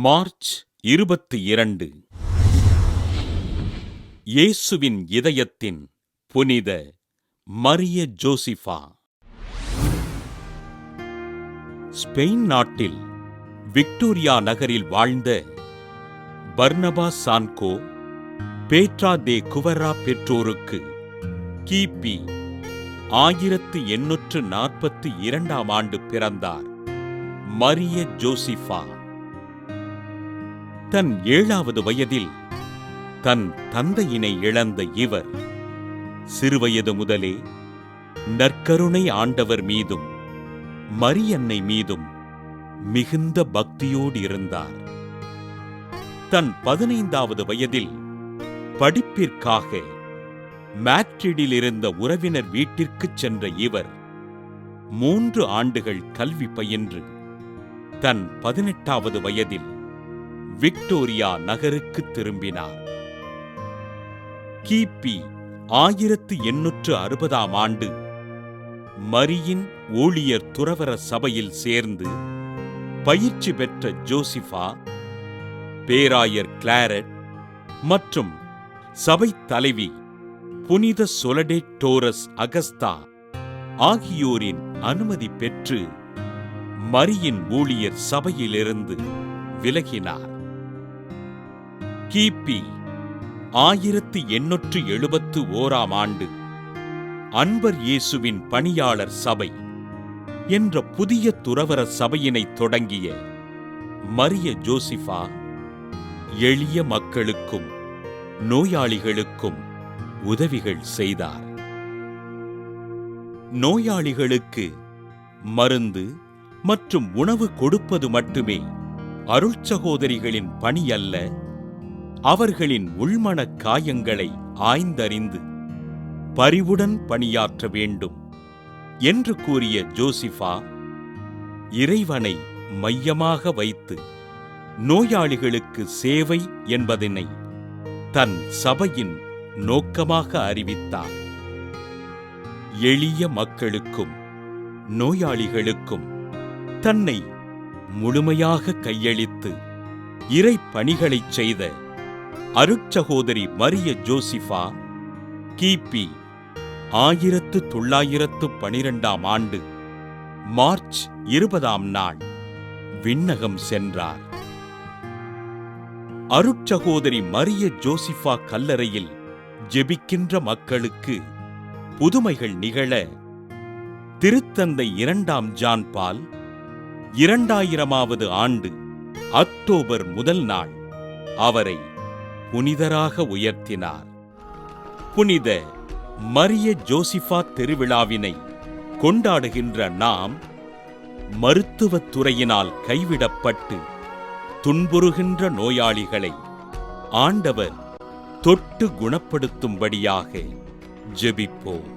March 22. இயேசுவின் இதயத்தின் புனித மரிய ஜோசிஃபா. ஸ்பெயின் நாட்டில் விக்டோரியா நகரில் வாழ்ந்த பர்னபா சான்கோ பேட்ரா தே குவரா பெற்றோருக்கு கிபி 1842 பிறந்தார் மரிய ஜோசிஃபா. தன் 7வது வயதில் தன் தந்தையினை இழந்த இவர் சிறுவயது முதலே நற்கருணை ஆண்டவர் மீதும் மரியன்னை மீதும் மிகுந்த பக்தியோடு இருந்தார். தன் 15வது வயதில் படிப்பிற்காக மேட்ரிடில் இருந்த உறவினர் வீட்டிற்குச் சென்ற இவர் 3 ஆண்டுகள் கல்வி பயின்று தன் 18வது வயதில் விக்டோரியா நகருக்கு திரும்பினார். கிபி 1860 மரியின் ஊழியர் துறவற சபையில் சேர்ந்து பயிற்சி பெற்ற ஜோசிஃபா, பேராயர் கிளாரெட் மற்றும் சபை தலைவி புனித சொலடேட் டோரஸ் அகஸ்தா ஆகியோரின் அனுமதி பெற்று மரியின் ஊழியர் சபையிலிருந்து விலகினார். கிபி 1871 அன்பர் இயேசுவின் பணியாளர் சபை என்ற புதிய துறவற சபையினை தொடங்கிய மரிய ஜோசிஃபா எளிய மக்களுக்கும் நோயாளிகளுக்கும் உதவிகள் செய்தார். நோயாளிகளுக்கு மருந்து மற்றும் உணவு கொடுப்பது மட்டுமே அருட்சகோதரிகளின் பணி அல்ல, அவர்களின் உள்மனக் காயங்களை ஆய்ந்தறிந்து பரிவுடன் பணியாற்ற வேண்டும் என்று கூறிய ஜோசிஃபா, இறைவனை மையமாக வைத்து நோயாளிகளுக்கு சேவை என்பதனை தன் சபையின் நோக்கமாக அறிவித்தார். எளிய மக்களுக்கும் நோயாளிகளுக்கும் தன்னை முழுமையாக கையளித்து இறை பணிகளைச் செய்த அருட்சகோதரி மரிய ஜோசிஃபா கிபி 1912 மார்ச் 20 விண்ணகம் சென்றார். அருட்சகோதரி மரிய ஜோசிஃபா கல்லறையில் ஜெபிக்கின்ற மக்களுக்கு புதுமைகள் நிகழ திருத்தந்தை 2ஆம் ஜான் பால் 2000வது ஆண்டு அக்டோபர் 1 அவரை புனிதராக உயர்த்தினார். புனித மரிய ஜோசிஃபா திருவிழாவினை கொண்டாடுகின்ற நாம் மருத்துவத் துறையினால் கைவிடப்பட்டு துன்புறுகின்ற நோயாளிகளை ஆண்டவர் தொட்டு குணப்படுத்தும்படியாக ஜெபிப்போம்.